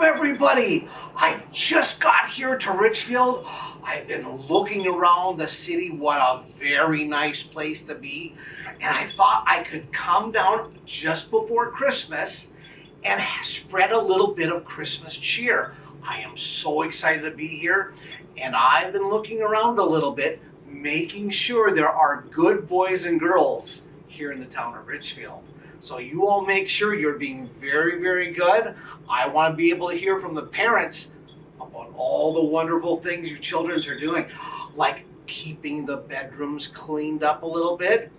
Welcome everybody! I just got here to Richfield. I've been looking around the city. What a very nice place to be. And I thought I could come down just before Christmas and spread a little bit of Christmas cheer. I am so excited to be here, and I've been looking around a little bit, making sure there are good boys and girls here in the town of Richfield. So you all make sure you're being very, very good. I want to be able to hear from the parents about all the wonderful things your children are doing, like keeping the bedrooms cleaned up a little bit.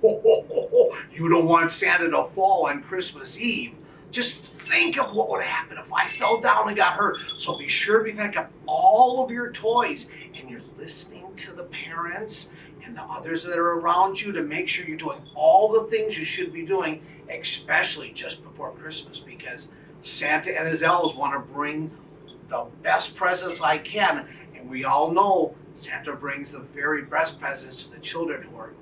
You don't want Santa to fall on Christmas Eve. Just think of what would happen if I fell down and got hurt. So be sure to pick up all of your toys, and you're listening to the parents and the others that are around you to make sure you're doing all the things you should be doing, especially just before Christmas, because Santa and his elves want to bring the best presents I can, and we all know Santa brings the very best presents to the children who are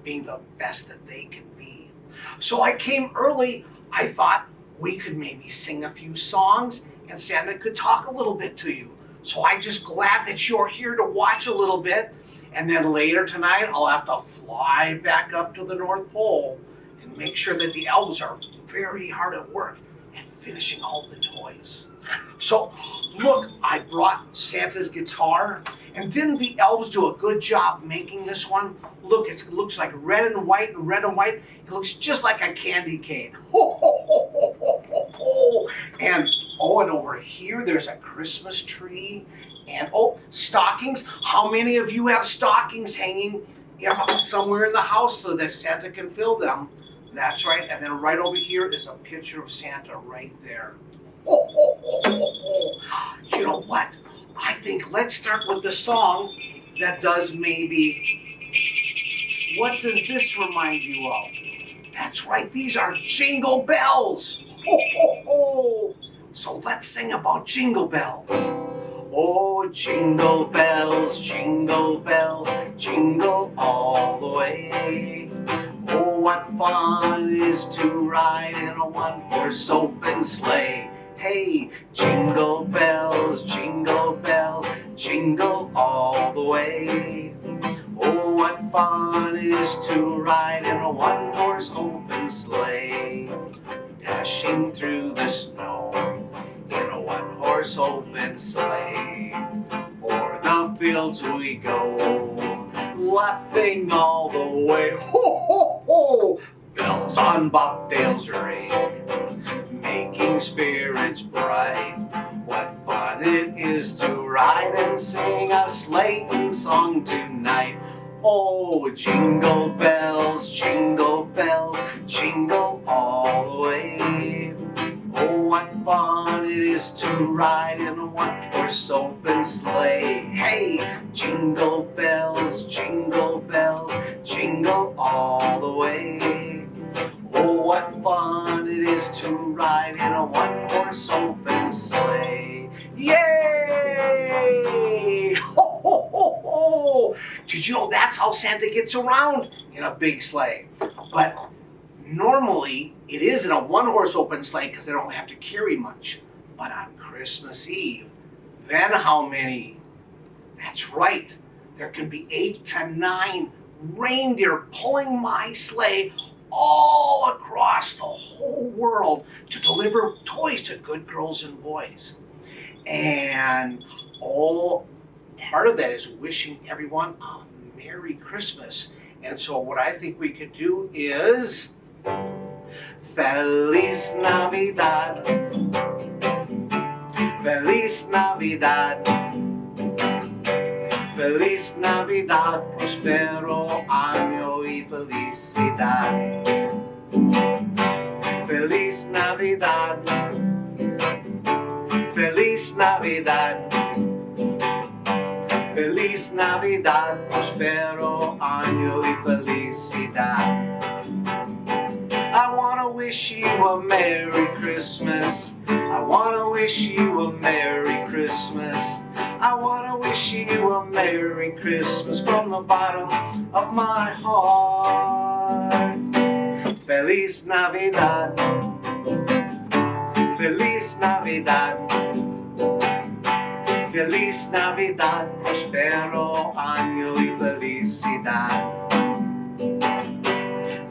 being the best that they can be. So I came early. I thought we could maybe sing a few songs and Santa could talk a little bit to you. So I'm just glad that you're here to watch a little bit. And then later tonight, I'll have to fly back up to the North Pole and make sure that the elves are very hard at work at finishing all the toys. So look, I brought Santa's guitar, and didn't the elves do a good job making this one? Look, it looks like red and white and red and white. It looks just like a candy cane. And over here, there's a Christmas tree. And stockings. How many of you have stockings hanging somewhere in the house so that Santa can fill them? That's right. And then right over here is a picture of Santa right there. You know what? I think let's start with the song that does maybe, what does this remind you of? That's right. These are jingle bells. So let's sing about jingle bells. Oh, jingle bells, jingle all the way. Oh, what fun it is to ride in a one-horse open sleigh. Hey, jingle bells, jingle all the way. Oh, what fun it is to ride in a one-horse open sleigh. Dashing through the snow in a one-horse open sleigh. O'er the fields we go, laughing all the way. Ho, ho, ho! Bells on bobtails ring, making spirits bright. What fun it is to ride and sing a sleighing song tonight. Oh, jingle bells, jingle all the way. Oh, what fun it is to ride in a one-horse open sleigh. Hey, jingle bells, jingle all the way. Oh, what fun it is to ride in a one-horse open sleigh. Yay! Ho, ho, ho, ho! Did you know that's how Santa gets around in a big sleigh? But normally, it is in a one-horse open sleigh because they don't have to carry much. But on Christmas Eve, then how many? That's right. There can be 8 to 9 reindeer pulling my sleigh all across the whole world to deliver toys to good girls and boys. And part of that is wishing everyone a Merry Christmas. And so what I think we could do is Feliz Navidad, Feliz Navidad, Feliz Navidad, prospero año y felicidad. Feliz Navidad, Feliz Navidad, Feliz Navidad, prospero año y felicidad. I want to wish you a Merry Christmas. I want to wish you a Merry Christmas. I want to wish you a Merry Christmas from the bottom of my heart. Feliz Navidad. Feliz Navidad. Feliz Navidad, prospero año y felicidad.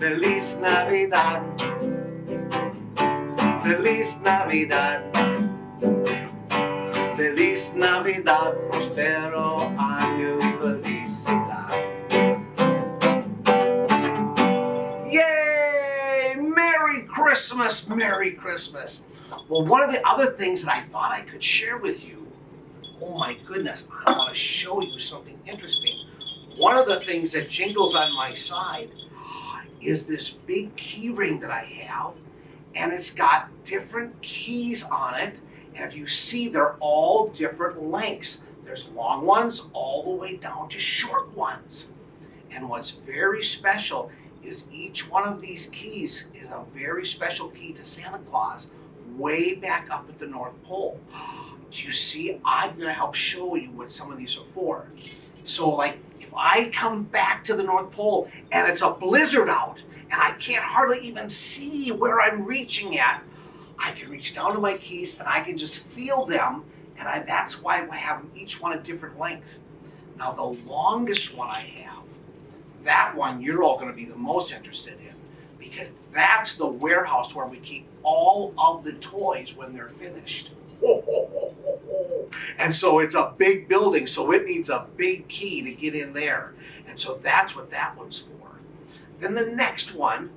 Feliz Navidad. Feliz Navidad. Feliz Navidad, prospero año y felicidad. Yay! Merry Christmas, Merry Christmas. Well, one of the other things that I thought I could share with you, oh my goodness, I want to show you something interesting. One of the things that jingles on my side is this big key ring that I have, and it's got different keys on it. And if you see, they're all different lengths. There's long ones all the way down to short ones. And what's very special is each one of these keys is a very special key to Santa Claus way back up at the North Pole. Do you see? I'm going to help show you what some of these are for. So like if I come back to the North Pole and it's a blizzard out and I can't hardly even see where I'm reaching at, I can reach down to my keys and I can just feel them, and that's why I have each one a different length. Now the longest one I have, that one you're all going to be the most interested in, because that's the warehouse where we keep all of the toys when they're finished. And so it's a big building, so it needs a big key to get in there. And so that's what that one's for. Then the next one,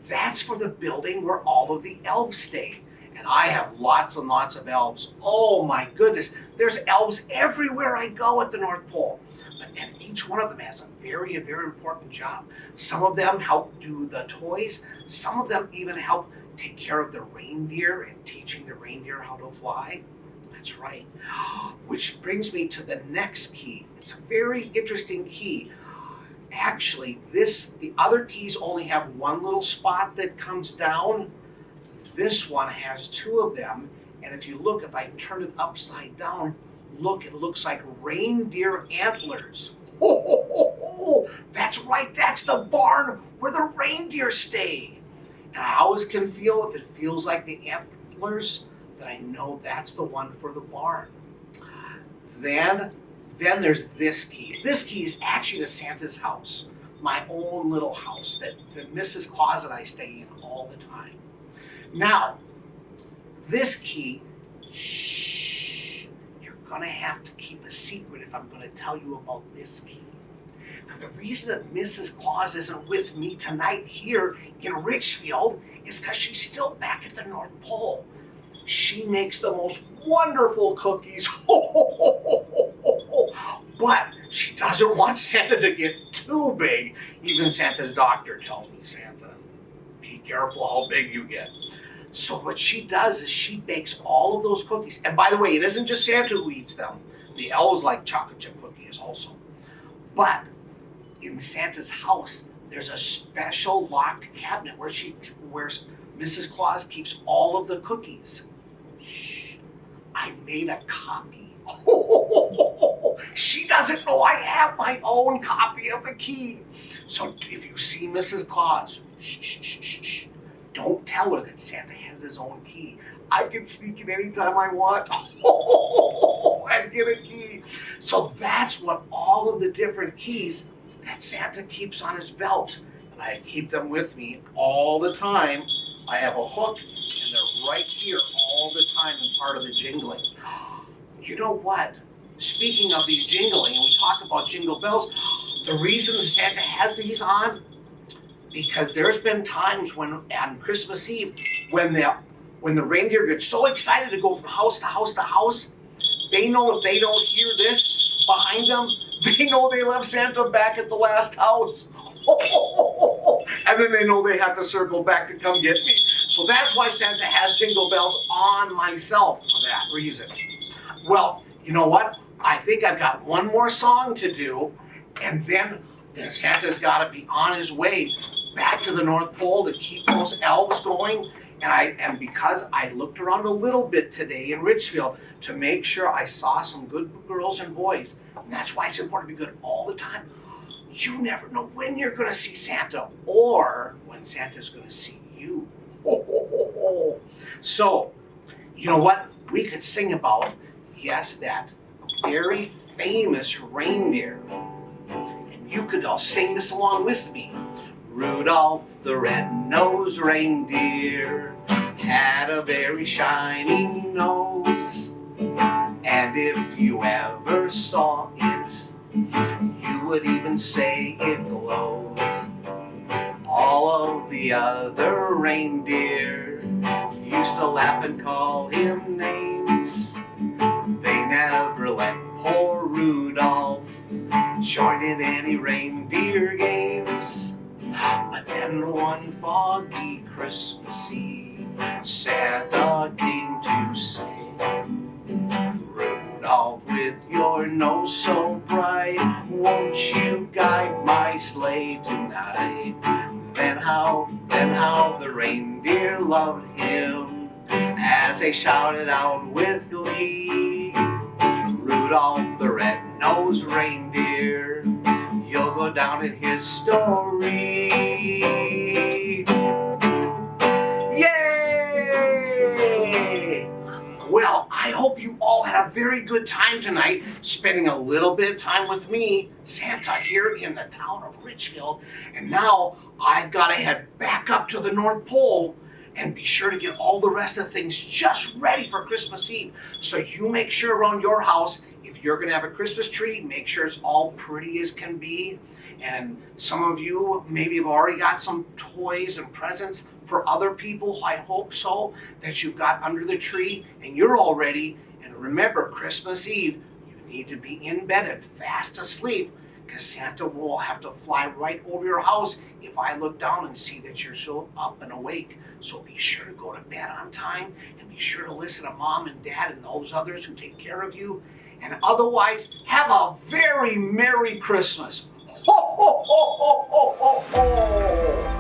that's for the building where all of the elves stay. And I have lots and lots of elves. Oh my goodness, there's elves everywhere I go at the North Pole. And each one of them has a very important job. Some of them help do the toys. Some of them even help take care of the reindeer and teaching the reindeer how to fly. That's right. Which brings me to the next key. It's a very interesting key. Actually, the other keys only have one little spot that comes down. This one has two of them, and if you look, if I turn it upside down, look, it looks like reindeer antlers. That's right, that's the barn where the reindeer stay. And I always can feel, if it feels like the antlers, that I know that's the one for the barn. Then there's this key. This key is actually to Santa's house, my own little house that Mrs. Claus and I stay in all the time. Now, this key, shh, you're going to have to keep a secret if I'm going to tell you about this key. Now, the reason that Mrs. Claus isn't with me tonight here in Richfield is because she's still back at the North Pole. She makes the most wonderful cookies, but she doesn't want Santa to get too big. Even Santa's doctor tells me, Santa, be careful how big you get. So what she does is she bakes all of those cookies. And by the way, it isn't just Santa who eats them. The elves like chocolate chip cookies also. But in Santa's house, there's a special locked cabinet where Mrs. Claus keeps all of the cookies. Shh, I made a copy. She doesn't know I have my own copy of the key. So if you see Mrs. Claus, shh, don't tell her that Santa has his own key. I can sneak in anytime I want and get a key. So that's what all of the different keys that Santa keeps on his belt. And I keep them with me all the time. I have a hook and they're right here all the time and part of the jingling. You know what? Speaking of these jingling, and we talk about jingle bells, the reason Santa has these on, because there's been times when on Christmas Eve, when the reindeer get so excited to go from house to house to house, they know if they don't hear this behind them, they know they left Santa back at the last house. And then they know they have to circle back to come get me. So that's why Santa has jingle bells on myself for that reason. Well, you know what? I think I've got one more song to do, and then Santa's got to be on his way back to the North Pole to keep those elves going. And because I looked around a little bit today in Richfield to make sure I saw some good girls and boys, and that's why it's important to be good all the time. You never know when you're going to see Santa or when Santa's going to see you. So You know what? We could sing about, yes, that very famous reindeer. And you could all sing this along with me. Rudolph the red-nosed reindeer had a very shiny nose. And if you ever saw it, you would even say it glows. All of the other reindeer used to laugh and call him names. They never let poor Rudolph join in any reindeer games. But then one foggy Christmas Eve, Santa came to say, Rudolph, with your nose so bright, won't you guide my sleigh tonight? Then how the reindeer loved him as they shouted out with glee, Rudolph the red-nosed reindeer, you'll go down in history. Yay! Well, I hope you all had a very good time tonight, spending a little bit of time with me, Santa, here in the town of Richfield. And now I've got to head back up to the North Pole and be sure to get all the rest of things just ready for Christmas Eve. So you make sure around your house, if you're going to have a Christmas tree, make sure it's all pretty as can be. And some of you maybe have already got some toys and presents for other people. I hope so, that you've got under the tree and you're all ready. And remember, Christmas Eve, you need to be in bed and fast asleep, because Santa will have to fly right over your house if I look down and see that you're so up and awake. So be sure to go to bed on time and be sure to listen to Mom and Dad and those others who take care of you. And otherwise, have a very Merry Christmas. Ho, ho, ho, ho, ho, ho, ho.